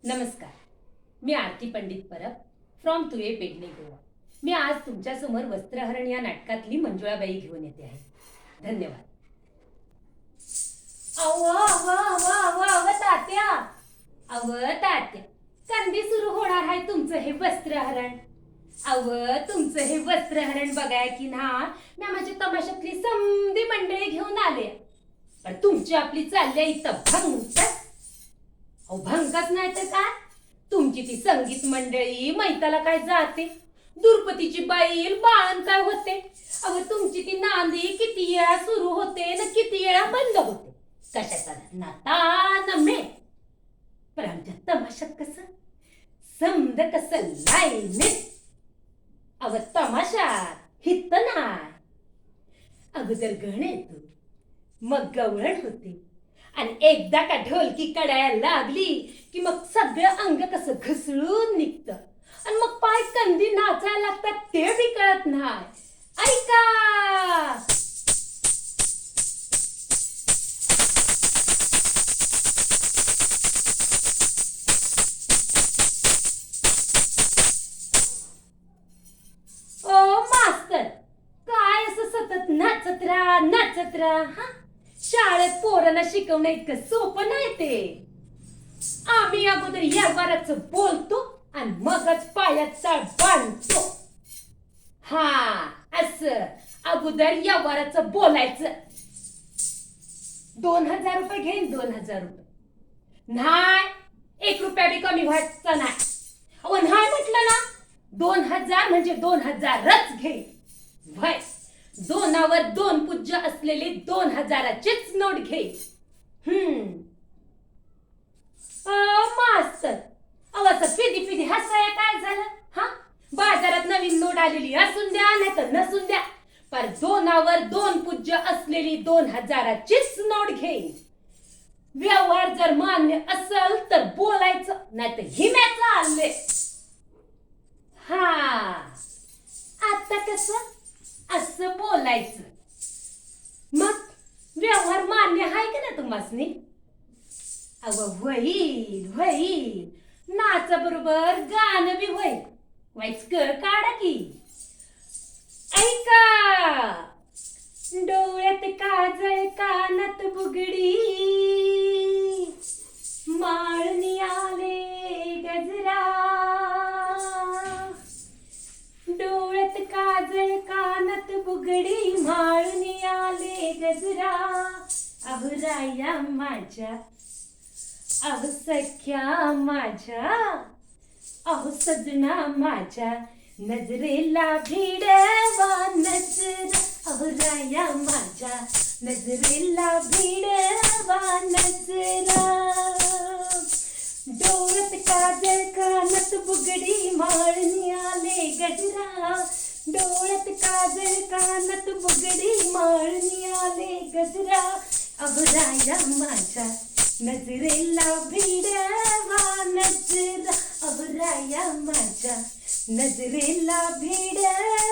नमस्कार. मी आरती पंडित परब फ्रॉम तुये पेडणे गोवा. मी आज तुमच्यासमोर वस्त्रहरण या नाटकातली मंजुळाबाई घेऊन येते आहे. धन्यवाद. अव अव अव अव अव तात्या, अव तात्या, कधी सुरू होणार आहे तुमचं हे वस्त्रहरण? अव तुमचं हे वस्त्रहरण बघाय की ना, मी माझ्या तमाशातली समधी मंडळी घेऊन आले, पण तुमची आपली चालल्या इथं भंगच. अहो भंगच नाही तर काय, तुमची ती संगीत मंडळी मैताला काय जाते, दुर्पतीची बैल बाळण काय होते. अहो तुमची ती नांदी किती वेळा सुरू होते ना किती वेळा बंद होते. कशाचा नाता न मे. पण आमच्या तमाशात कसं समद कसं लाईनीत. अव तमाशात हित नाय. अगोदर गण येतो, मग गवळण होते, आणि एकदा का ढोलकी कडायला लागली की मग सगळं अंग कसं घसळून निघतं, आणि मग पाय कंदी नाचायला लागतात ते बी कळत नाही. ऐका. ओ मास्तर, काय असं सतत नाचत राहा हा? शाळेत पोरांना शिकवणं इतकं सोपं नाही ते. आम्ही अगोदर व्यवहाराचं बोलतो आणि मगच पायात चाळ बांधतो. हा असं अगोदर व्यवहाराचं बोलायचं. 2000 रुपये घेईन, 2000 रुपये नाही, 1 रुपया बी कमी व्हायचा नाही. अहो नाही म्हटलं ना, 2000 म्हणजे 2000च घे. व्हय, 2वर 2 पूज्य असलेली 2000चीच नोट घे. मास्तर, अवस पिदी हसाया काय झालं हा? बाजारात नवीन नोट आलेली असून द्या नाही तर नसून द्या, पर 2वर 2 पूज्य असलेली 2000चीच नोट घे. व्यवहार जर मान्य असेल तर बोलायचं, नाही तर हिम्याचं आले. हा आता कसं असं बोलायचं. मग व्यवहार मान्य आहे का ना तुम्हासनी? अव होईल, नाचा बरोबर गाणं बी होईल. वाईच कर काढा की. ऐका. डोळ्यात काजळ कानात बुगडी, माळणी आले गजरा. डोळ्यात काजळ कानात बुगडी, माळणी आले गजरा. अहो राया माझ्या, अहो सख्या माझ्या, अहो सजना माझ्या, नजरेला भिडवा नजरा. अहो राया माझ्या, नजरेला भिडवा नजरा. डोळ्यात काजळ कानात बुगडी, माळणी आले गजरा. डोळ्यात काजळ कानात बुगडी, माळणी आले गजरा. अहो राया माझ्या, नजरेला भिडवा नजरा. अहो राया माझ्या, नजरेला भिडवा